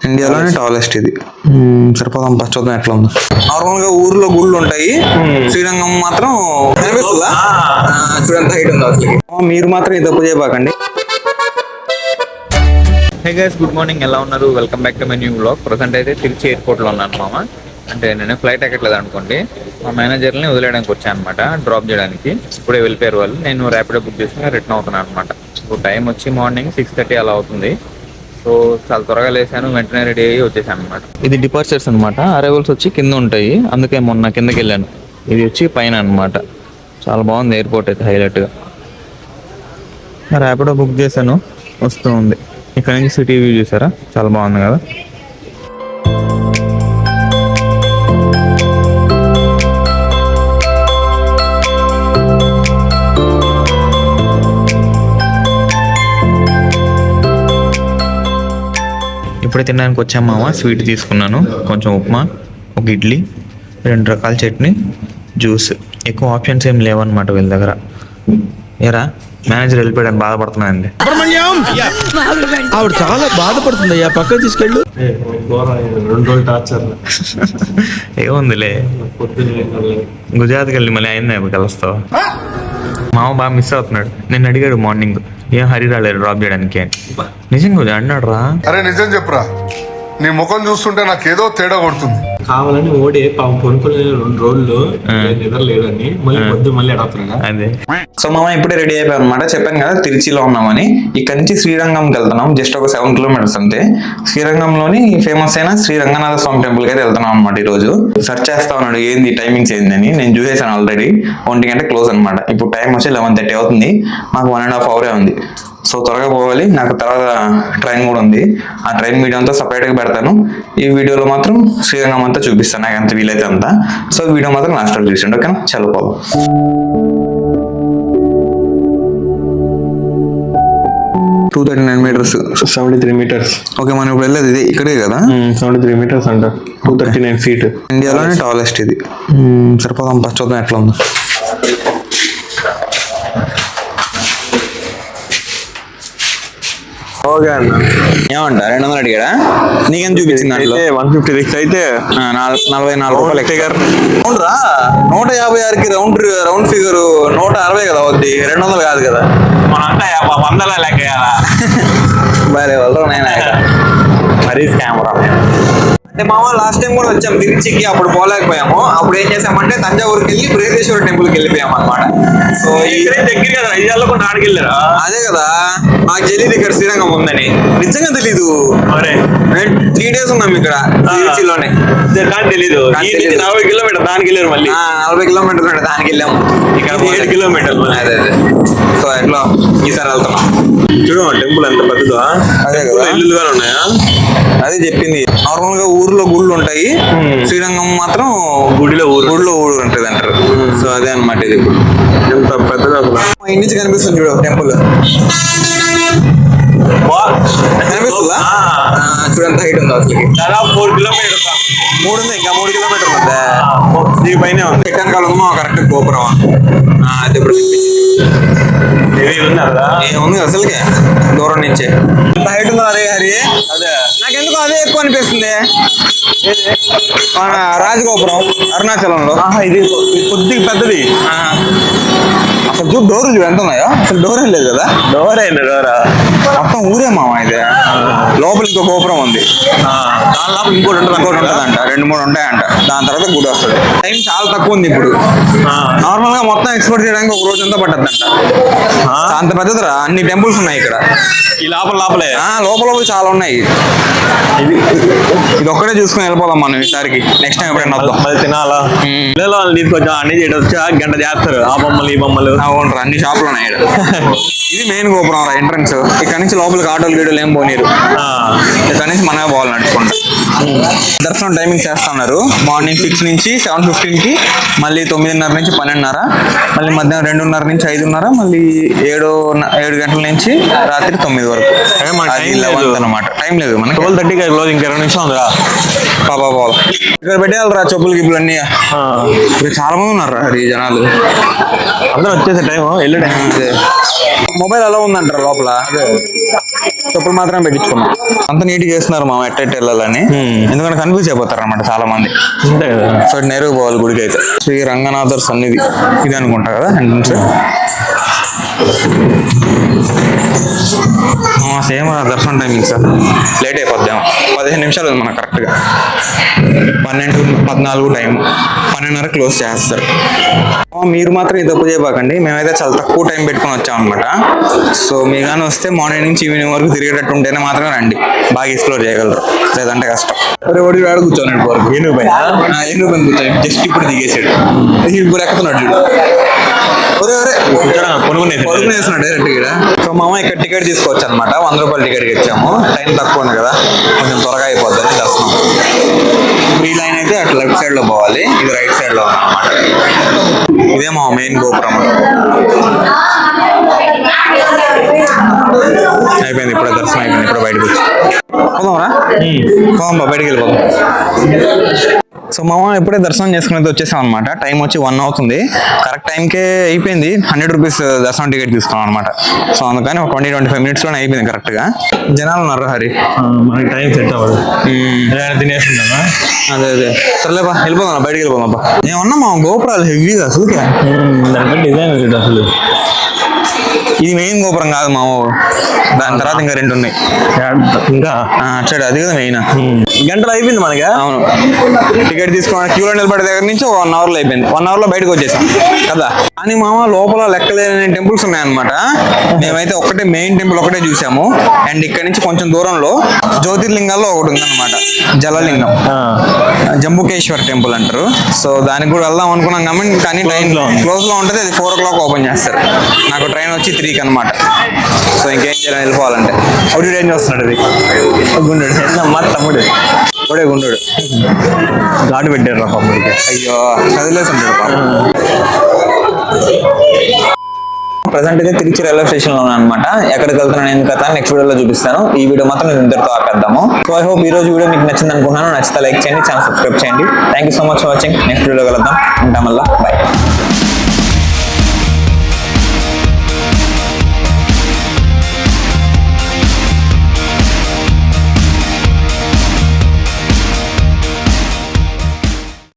ఇండియాలోనే టాలెస్ట్ ఇది. సరిపోదాం చూద్దాం ఎట్లా ఉందో. నార్మల్ గా ఊర్లో గుళ్ళు ఉంటాయి, శ్రీరంగం మాత్రం కనిపిస్తుందా? చూడంత హైట్ ఉందో అసలు. మీరు మాత్రం ఇది తప్పు చేయబాకండి. Hey guys, good morning. ఎలా ఉన్నారు? Welcome back to my new vlog. Present అయితే తిరుచి ఎయిర్పోర్ట్లో ఉన్నాను మామ. అంటే నేను ఫ్లైట్ ఎక్కట్లేదు అనుకోండి, మా మేనేజర్ని వదిలేయడానికి వచ్చాను అనమాట, డ్రాప్ చేయడానికి. ఇప్పుడే వెళ్ళిపోయారు వాళ్ళు. నేను ర్యాపిడో బుక్ చేసుకుని రిటర్న్ అవుతున్నాను అనమాట. సో టైం వచ్చి మార్నింగ్ 6:30 అలా అవుతుంది. సో చాలా త్వరగా లేసాను, వెంటనే రెడీ అయ్యి వచ్చేసాను అనమాట. ఇది డిపార్చర్స్ అనమాట. అరైవల్స్ వచ్చి కింద ఉంటాయి, అందుకే మొన్న కిందకి వెళ్ళాను. ఇది వచ్చి పైన అనమాట. చాలా బాగుంది ఎయిర్పోర్ట్ అయితే, హైలైట్గా. ర్యాపిడో బుక్ చేశాను, వస్తూ ఉంది. ఇక్కడ నుంచి సిటీ వ్యూ చూసారా, చాలా బాగుంది కదా. ఇప్పుడే తినడానికి వచ్చాము మామ. స్వీట్ తీసుకున్నాను, కొంచెం ఉప్మా, ఒక ఇడ్లీ, 2 రకాల చట్నీ, జ్యూస్. ఎక్కువ ఆప్షన్స్ ఏం లేవన్నమాట వీళ్ళ దగ్గర. ఏరా మేనేజర్ వెళ్ళిపోయాడని బాధపడుతున్నానండి. ఆవిడ చాలా బాధపడుతుంది అయ్యా, పక్కకు తీసుకెళ్ళు. 2 రోజులు టార్చర్. ఏముందిలే, గుజరాత్కి వెళ్ళి మళ్ళీ ఆయన కలుస్తావు. మామ బాగా మిస్ అవుతున్నాడు. నేను అడిగాడు మార్నింగ్, ఏం హరి రాలేదు డ్రాప్ చేయడానికి అని. నిజంగా అన్నాడు రా. అరే నిజం చెప్పురా, నీ ముఖం చూస్తుంటే నాకేదో తేడా కొడుతుంది. కావాలని ఓడే పాపం కొనుక్కొని 2 రోజులు నిద్రలేదని మళ్ళీ అడుగుతున్నా. అదే. సో మామ ఇప్పుడే రెడీ అయిపోయాం అనమాట. చెప్పాను కదా తిరుచిలో ఉన్నామని. ఇక్కడ నుంచి శ్రీరంగంకి వెళ్తున్నాం, జస్ట్ ఒక 7 కిలోమీటర్స్ అంతే. శ్రీరంగంలోని ఫేమస్ అయిన శ్రీ రంగనాథ స్వామి టెంపుల్కి అయితే వెళ్తున్నాం అనమాట. ఈ రోజు సెర్చ్ చేస్తా ఉన్నాడు ఏంది టైమింగ్స్ ఏందని. నేను చూసేసాను ఆల్రెడీ, 1 గంట క్లోజ్ అనమాట. ఇప్పుడు టైం వచ్చి 11:30 అవుతుంది. మాకు 1.5 hour ఉంది. సో త్వరగా పోవాలి. నాకు తర్వాత ట్రైన్ కూడా ఉంది. ఆ ట్రైన్ వీడియో అంతా సపరేట్గా పెడతాను. ఈ వీడియోలో మాత్రం శ్రీరంగం అంతా చూపిస్తాను, నాకు ఎంత వీలైతే అంతా. సో వీడియో మాత్రం లాస్ట్ వరకు చూసిండు, ఓకేనా? చలో పోదాం. 239 meters, 73 meters. ఓకే, మనం ఇప్పుడు వెళ్ళేది ఇది ఇక్కడే కదా. 73 meters అంట, 239 feet. ఇండియాలోనే టాలెస్ట్ ఇది. సరిపోదాం చూద్దాం ఎట్లా ఉందో. ఓకే అన్న, ఏమంటా 200 అడిగాడా? నీకేం చూపించింది దాంట్లో? 156 అయితే 44 రూపాయలు ఫిగర్. అవునరా, 156కి రౌండ్ ఫిగర్ 160 కదా అవుద్ది, 200 కాదు కదా. మనంతా 100 లెక్క బాగా వాళ్ళు మరీ కెమెరా. అంటే మామ లాస్ట్ టైం కూడా వచ్చాం తిరుచికి, అప్పుడు పోలేకపోయాము. అప్పుడు ఏం చేసామంటే తంజావూరుకి వెళ్ళి బృహదేశ్వర టెంపుల్కి వెళ్ళిపోయాము అనమాట. సో దగ్గర కదా, ఐదాళ్ళు కూడా ఆడికి వెళ్ళారా? అదే కదా, నాకు తెలియదు ఇక్కడ శ్రీరంగం ఉందని. నిజంగా తెలీదు. 3 days ఉన్నాం ఇక్కడ తిరుచిలోనే, తెలీదు. 40 కిలోమీటర్ దానికి వెళ్ళారు, మళ్ళీ 40 కిలోమీటర్లు దానికి వెళ్ళాము. ఇక్కడ 7 కిలోమీటర్లు. అదే అదే. సో ఎట్లా ఈసారి వెళ్తున్నాం. చూడు టెంపుల్ ఎంత పెద్దదో. అదే కదా, ఇల్లుగా ఉన్నాయా? అదే చెప్పింది. నార్మల్ గా ఊర్లో గుళ్ళు ఉంటాయి, శ్రీరంగం మాత్రం గుడిలో ఊరు ఉంటుంది అంటారు. సో అదే అనమాట ఇది. ఇప్పుడు ఎంత పెద్దగా ఇంటి నుంచి కనిపిస్తుంది చూడు టెంపుల్. కనిపిస్తుందా? చూడంత హైట్ ఉందో అసలు. దాదాపు 4 కిలోమీటర్స్. 3 ఉంది, ఇంకా 3 కిలోమీటర్లు ఉందా? ఈ పైన ఉంది. ఎక్కడికాల ఉందో కరెక్ట్ గోపురం. అది ఇప్పుడు ఏముంది అసలుకే దూరం నుంచే ఎంత హైట్ ఉందో. అరే హరి, అదే నాకెందుకు అదే ఎక్కువ అనిపిస్తుంది. మన రాజగోపురం అరుణాచలంలో ఇది కొద్దిగా పెద్దది. అసలు చూడు డోర్ చూడు ఎంత ఉన్నాయో. అసలు డోర్ ఏం లేదు కదా. డోరా మొత్తం ఊరే మామ ఇది. లోపల ఇంకో గోపురం ఉంది, దాని లోపల ఇంకోటి ఉంటుందంట. 2-3 ఉంటాయంట. దాని తర్వాత గుడి వస్తుంది. టైం చాలా తక్కువ ఉంది ఇప్పుడు. నార్మల్ గా మొత్తం ఎక్స్ప్లోర్ చేయడానికి ఒక రోజు అంతా పట్టద్దంట. అంత పెద్దదిరా, అన్ని టెంపుల్స్ ఉన్నాయి ఇక్కడ. ఈ లోపలే లోపల చాలా ఉన్నాయి. ఇది ఒక్కడే చూసుకుని వెళ్ళిపోదాం మనం ఈసారికి. నెక్స్ట్ టైం ఎప్పుడైనా వద్దాం. మళ్ళీ తినాలా? తీసుకొచ్చా అన్ని చేయడం వచ్చా, గంట చేస్తారు. ఆ బొమ్మలు ఈ బొమ్మలు అవునరా, అన్ని షాపులు ఉన్నాయి. ఇది మెయిన్ గోపురం రా, ఎంట్రన్స్. ఇక్కడ నుంచి లోపలికి ఆటోలు గీడలు ఏం పోనీరు. ఇక్కడ నుంచి మనమే పోవాలి నడుచుకుంటా. దర్శనం టైమింగ్ చేస్తున్నారు. మార్నింగ్ 6 నుంచి 7:15కి, మళ్ళీ 9:30 నుంచి 12:30, మళ్ళీ మధ్యాహ్నం 2:30 నుంచి 5:30, మళ్ళీ 7 గంటల నుంచి రాత్రి 9 వరకు. 11 అనమాట. టైం లేదు మనకి. 12:30 క్లోజింగ్. 20 నిమిషం ఉందిరా. బాబా బాబా ఇక్కడ పెట్టేయాలరా చెప్పులు గిప్పులు అన్ని. ఇక్కడ చాలా మంది ఉన్నారు రా ఈ జనాలు. అందరూ వచ్చేసే టైం వెళ్ళడే. అదే మొబైల్ అలా ఉందంటారా లోపల, చెప్పులు మాత్రం పెట్టించుకున్నాం. అంత నీట్గా చేస్తున్నారు మా ఎట్ట వెళ్ళాలని, ఎందుకంటే కన్ఫ్యూజ్ అయిపోతారు అనమాట చాలా మంది. అంతే కదా. సో నేరుగా పోవాలి గుడికి అయితే. శ్రీ రంగనాథర్ సన్నిధి ఇది అనుకుంటా కదా ఎంట్రన్స్. సేమ్ దర్శనం టైమింగ్ సార్ లేట్ అయిపోద్దాం. 15 నిమిషాలు ఉంది మనకు కరెక్ట్గా. 12-14 టైం, 12:30 క్లోజ్ చేస్తారు. మీరు మాత్రం ఇది తప్పు చేయబాకండి. మేమైతే చాలా తక్కువ టైం పెట్టుకుని వచ్చాం అనమాట. సో మీరు కానీ వస్తే మార్నింగ్ నుంచి ఈవినింగ్ వరకు తిరిగేటట్టు ఉంటేనే మాత్రమే రండి, బాగా ఎక్స్ప్లోర్ చేయగలరు, లేదంటే కష్టం. ఒడి వాడు కూర్చోనండి వరకు ఏనుగు పైన కూర్చొని జస్ట్ ఇప్పుడు దిగేసాడు, ఇప్పుడు ఎక్కుతున్నాడు చూడు. పడుకునేస్తున్నాడు డైరెక్ట్ ఇక్కడ. సో మామ ఇక్కడ టికెట్ తీసుకోవచ్చు అనమాట. 100 రూపాయల టికెట్కి ఇచ్చాము. టైం తక్కువ ఉంది కదా, కొంచెం త్వరగా అయిపోద్దని దర్శనం. ఇప్పుడు ఈ లైన్ అయితే అటు లెఫ్ట్ సైడ్ లో పోవాలి, ఇది రైట్ సైడ్ లో అనమాట. ఇదే మా మెయిన్ గోపురం. అయిపోయింది ఇప్పుడే దర్శనం అయిపోయింది. ఇప్పుడు బయటకు వచ్చి పోదాంరా, పోదాం బయటికి వెళ్ళిపోదాం. సో మామ ఇప్పుడే దర్శనం చేసుకునేది వచ్చేసాం అనమాట. టైం వచ్చి 1 అవుతుంది. కరెక్ట్ టైంకే అయిపోయింది. 100 రూపీస్ దర్శనం టికెట్ తీసుకున్నాం అనమాట. సో అందుకని ఒక 20-25 minutes లోనే అయిపోయింది కరెక్ట్ గా. జనాలు ఉన్నారు హరి, మనకి టైం సెట్ అవ్వదు. తినేస్తుందా? అదే అదే సర్లేపా వెళ్ళిపోదాం, బయటికి వెళ్ళిపోదాం. ఏమన్నా మా గోపురాలు హెవీగా అసలు. దాంట్లో డిజైన్ అసలు ఇది మెయిన్ గోపురం కాదు మా, దాని తర్వాత ఇంకా 2 ఉన్నాయి ఇంకా అచ్చాడు. అది కదా మెయిన్. గంటలు అయిపోయింది మనకి. అవును, టికెట్ తీసుకున్న క్యూలో నిలబడే దగ్గర నుంచి 1 hour లో అయిపోయింది. 1 hour లో బయటకు వచ్చేసాం కదా. కానీ మామ లోపల లెక్కలేని టెంపుల్స్ ఉన్నాయన్నమాట. మేమైతే ఒకటే మెయిన్ టెంపుల్ ఒకటే చూసాము. అండ్ ఇక్కడ నుంచి కొంచెం దూరంలో జ్యోతిర్లింగాల్లో ఒకటి ఉందన్నమాట, జలలింగం, జంబుకేశ్వర్ టెంపుల్ అంటారు. సో దానికి కూడా వెళ్దాం అనుకున్నాం కానీ టైం క్లోజ్ లో ఉంటుంది. అది 4 o'clock ఓపెన్ చేస్తారు. నాకు ట్రైన్ వచ్చి 3కి అనమాట. సో ఇంకేం చేయాలి వెళ్ళిపోవాలంటే. అవుడు ఏం చేస్తున్నాడు అది గుండెడు అమ్మా తమ్ముడు ఒడే గుండెడు ఘాటు పెట్టారు రా పాపడికి. అయ్యో చదిలేసి ఉంటాడు పాప. ప్రజెంట్ అయితే తిరుచి రైల్వే స్టేషన్ లో అనమాట. ఎక్కడికి వెళ్తున్నాను ఏం కథ నెక్స్ట్ వీడియోలో చూపిస్తాను. ఈ వీడియో మాత్రం నేను ఇంతటితో ఆపేద్దాము. సో ఐ హోప్ ఈ రోజు వీడియో మీకు నచ్చింది అనుకున్నాను. నచ్చితే లైక్ చేయండి, ఛానల్ సబ్స్క్రైబ్ చేయండి. Thank you so much for watching. Next video కలుద్దాం. ఉంటాం మళ్ళీ, బాయ్.